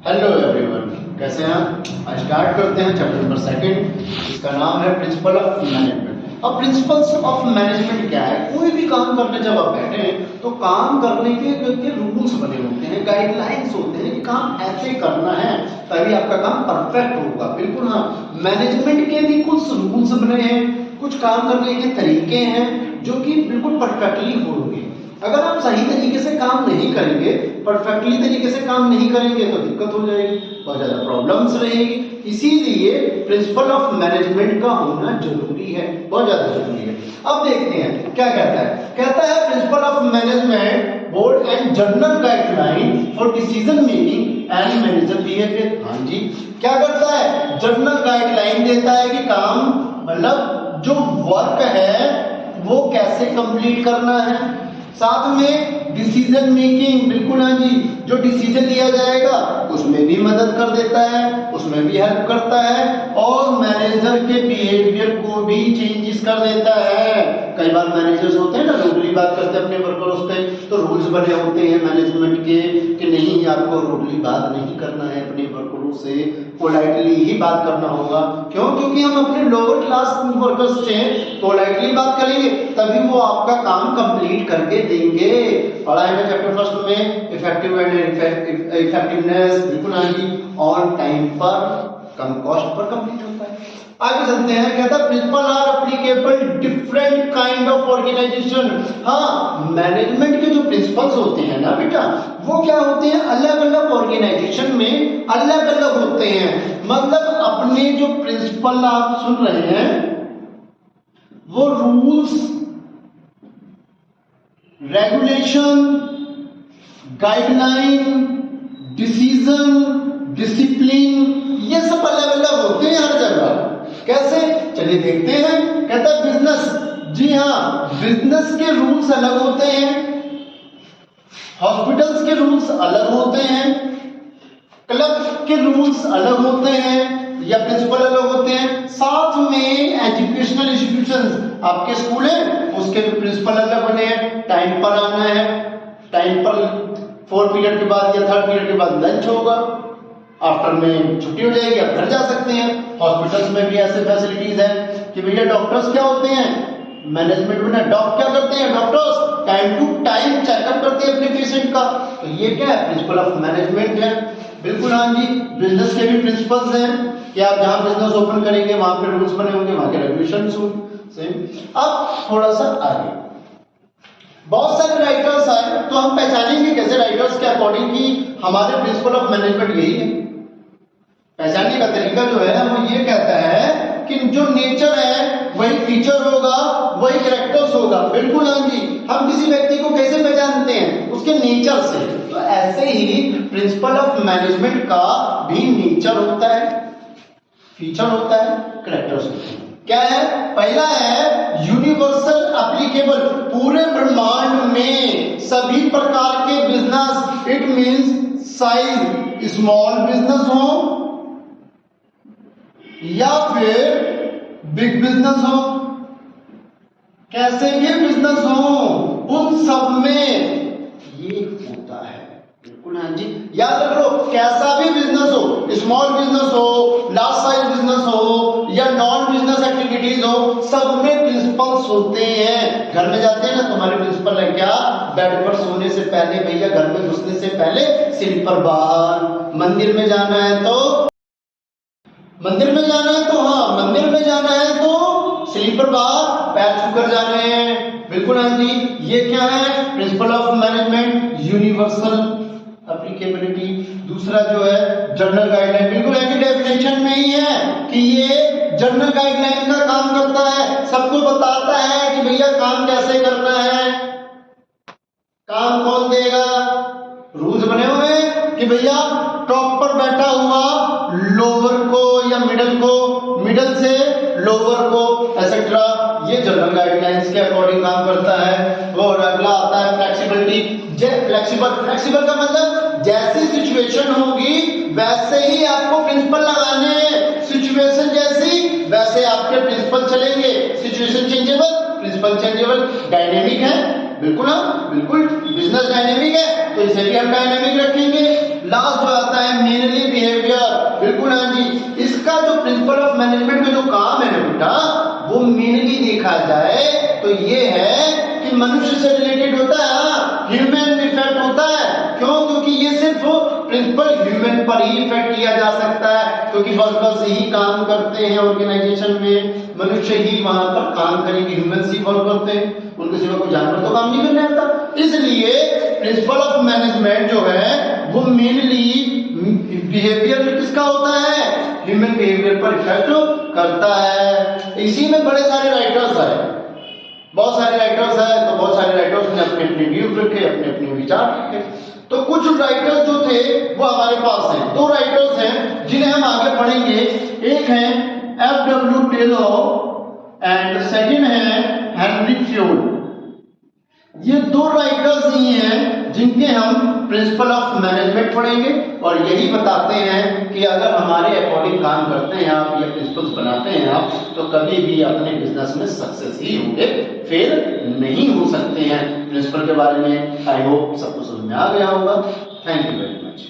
Hello everyone, कैसे हैं आप? आज स्टार्ट करते हैं चैप्टर नंबर 2, इसका नाम है प्रिंसिपल ऑफ मैनेजमेंट। अब प्रिंसिपल्स ऑफ मैनेजमेंट क्या है? कोई भी काम करने जब आप बैठे हैं तो काम करने के रूल्स बने होते हैं, गाइडलाइंस होते हैं कि काम ऐसे करना है तभी आपका काम परफेक्ट होगा। बिल्कुल हाँ, मैनेजमेंट के भी कुछ रूल्स बने हैं, कुछ काम करने के तरीके हैं जो कि बिल्कुल परफेक्टली होंगे। अगर आप सही तरीके से काम नहीं करेंगे, परफेक्टली तरीके से काम नहीं करेंगे तो दिक्कत हो जाएगी, बहुत ज्यादा प्रॉब्लम्स रहेगी। इसीलिए प्रिंसिपल ऑफ मैनेजमेंट का होना जरूरी है, बहुत ज्यादा जरूरी है। अब देखते हैं क्या कहता है। कहता है principle of management board and general guideline for decision making and manager behaviour. हाँ जी, क्या करता है? जनरल गाइडलाइन देता है कि काम मतलब जो वर्क है वो कैसे कंप्लीट करना है, साथ में डिसीजन मेकिंग, बिल्कुल हाँ जी, जो डिसीजन लिया जाएगा उसमें भी मदद कर देता है, उसमें भी हेल्प करता है, और मैनेजर के बिहेवियर को भी चेंजेस कर देता है। कई बार मैनेजर्स होते हैं ना, रूडली बात करते हैं अपने वर्कर्स पे, तो रूल्स बने होते हैं मैनेजमेंट के कि नहीं, आपको रूडली बात नहीं करना है, अपने वर्करों से पोलाइटली ही बात करना होगा। क्यों? क्योंकि हम अपने लोअर क्लास वर्कर्स से पोलाइटली बात करेंगे तभी वो आपका काम कंप्लीट करके देंगे। पढ़ा है चैप्टर फर्स्ट में इफेक्टिव एंड इफेक्टिवनेस, बिल्कुल हाँ जी, ऑन टाइम पर, कम कॉस्ट पर कंप्लीट होता है। आगे चलते हैं। कहता है principle are applicable different kind of organisation. हाँ, मैनेजमेंट के जो प्रिंसिपल्स होते हैं ना बेटा, वो क्या होते हैं, अलग अलग ऑर्गेनाइजेशन में अलग अलग होते हैं। मतलब अपने जो प्रिंसिपल आप सुन रहे हैं वो rules, regulation, guideline, decision, discipline, ये सब अलग अलग होते हैं हर जगह। कैसे? चलिए देखते हैं। कहता है बिजनेस, जी हाँ, बिजनेस के रूल्स अलग होते हैं, हॉस्पिटल्स के रूल्स अलग होते हैं, क्लब के रूल्स अलग होते हैं या प्रिंसिपल अलग होते हैं, साथ में एजुकेशनल इंस्टीट्यूशंस, आपके स्कूल है उसके भी प्रिंसिपल अलग बने हैं। टाइम पर आना है, टाइम पर 4 पीरियड के बाद या 3rd पीरियड के बाद लंच होगा, आफ्टर में छुट्टी हो जाएगी, आप घर जा सकते हैं। हॉस्पिटल्स में भी ऐसे फैसिलिटीज हैं कि भैया डॉक्टर्स क्या होते हैं, मैनेजमेंट में डॉक्टर क्या करते हैं, doctors time to time checkup करते हैं अपने पेशेंट का। तो ये क्या है? प्रिंसिपल ऑफ मैनेजमेंट है। बिल्कुल हाँ जी, बिजनेस के भी प्रिंसिपल्स हैं कि आप जहां बिजनेस ओपन करेंगे वहां पे रूल्स बने होंगे, वहां के रेगुलेशंस होंगे। अब थोड़ा सा आगे, बहुत सारे राइटर्स आए तो हम पहचानेंगे कैसे राइटर्स के अकॉर्डिंग कि हमारे प्रिंसिपल ऑफ मैनेजमेंट यही है। पहचानने का तरीका जो है वो ये कहता है कि जो नेचर है वही फीचर होगा, वही कैरेक्टर्स होगा। बिल्कुल हाँ जी, हम किसी व्यक्ति को कैसे पहचानते हैं? उसके नेचर से। तो ऐसे ही प्रिंसिपल ऑफ मैनेजमेंट का भी नेचर होता है, फीचर होता है, कैरेक्टर्स होते हैं। क्या है? पहला है यूनिवर्सल एप्लीकेबल, पूरे ब्रह्मांड में सभी प्रकार के business, it means size small business हो या फिर बिग बिजनेस हो, कैसे ये बिजनेस हो, उन सब में ये होता है। बिल्कुल हाँ जी, याद रख लो, कैसा भी बिजनेस हो, स्मॉल बिजनेस हो, लार्ज साइज बिजनेस हो या नॉन बिजनेस एक्टिविटीज हो, सब में प्रिंसिपल्स होते हैं। घर में जाते हैं ना, तुम्हारे प्रिंसिपल है क्या? बेड पर सोने से पहले भैया, घर में घुसने से पहले स्लीपर बाहर, मंदिर में जाना है तो मंदिर में जाना है तो हाँ, मंदिर में जाना है तो स्लीपर बाहर, पैर छूकर जाने हैं। बिल्कुल हाँ जी, ये क्या है? Principle of management, universal applicability. दूसरा जो है जनरल गाइडलाइन, बिल्कुल है कि डेफिनेशन में ही है कि ये जनरल गाइडलाइन का काम करता है, सबको बताता है कि भैया काम कैसे करना है, काम कौन देगा। रूल्स बने हुए हैं कि भैया टॉप पर बैठा हुआ लोअर को या मिडल को, मिडल से लोअर को, एटसेट्रा। ये जनरल गाइडलाइंस के अकॉर्डिंग काम करता है। वो अगला आता है फ्लेक्सिबिलिटी। फ्लेक्सिबल का मतलब जैसी सिचुएशन होगी वैसे ही आपको प्रिंसिपल लगाने हैं, सिचुएशन जैसी वैसे आपके प्रिंसिपल चलेंगे। Situation changeable, principle changeable. Dynamic है, बिल्कुल हाँ, बिल्कुल बिजनेस डायनेमिक है तो इसे भी हम डायनेमिक रखेंगे। लास्ट जो आता है मेनली बिहेवियर, बिल्कुल हाँ जी, इसका जो प्रिंसिपल ऑफ मैनेजमेंट में जो काम है ना बेटा, वो मेनली देखा जाए तो ये है कि मनुष्य से रिलेटेड होता है, ह्यूमन इफेक्ट होता है। क्यों? क्योंकि ये सिर्फ प्रिंसिपल ह्यूमन पर ही इफेक्ट किया जा सकता है, क्योंकि वर्कर्स ही काम करते हैं ऑर्गेनाइजेशन में, मनुष्य ही वहां पर काम करेंगे, ह्यूमन ही वर्क करते हैं, उनके सिवा कोई जानवर तो काम नहीं करने आता। इसलिए प्रिंसिपल ऑफ मैनेजमेंट जो है वो मेनली बिहेवियर किसका होता है, ह्यूमन बिहेवियर पर इफेक्ट करता है। इसी में बड़े सारे राइटर्स हैं, बहुत सारे राइटर्स हैं, तो बहुत सारे राइटर्स ने अपने अपने व्यूज रखे, अपने अपने विचार रखे। तो कुछ राइटर्स जो थे वो हमारे पास हैं, दो राइटर्स हैं जिन्हें हम आगे पढ़ेंगे। एक है F.W. टेलर एंड सेकंड है हेनरी फ्योर्ड। ये दो राइटर्स ही हैं जिनके हम प्रिंसिपल ऑफ मैनेजमेंट पढ़ेंगे और यही बताते हैं कि अगर हमारे अकॉर्डिंग काम करते हैं आप या प्रिंसिपल्स बनाते हैं आप, तो कभी भी अपने बिजनेस में सक्सेस ही होंगे, फेल नहीं हो सकते हैं। प्रिंसिपल के बारे में आई होप सबको समझ में आ गया होगा। Thank you very much.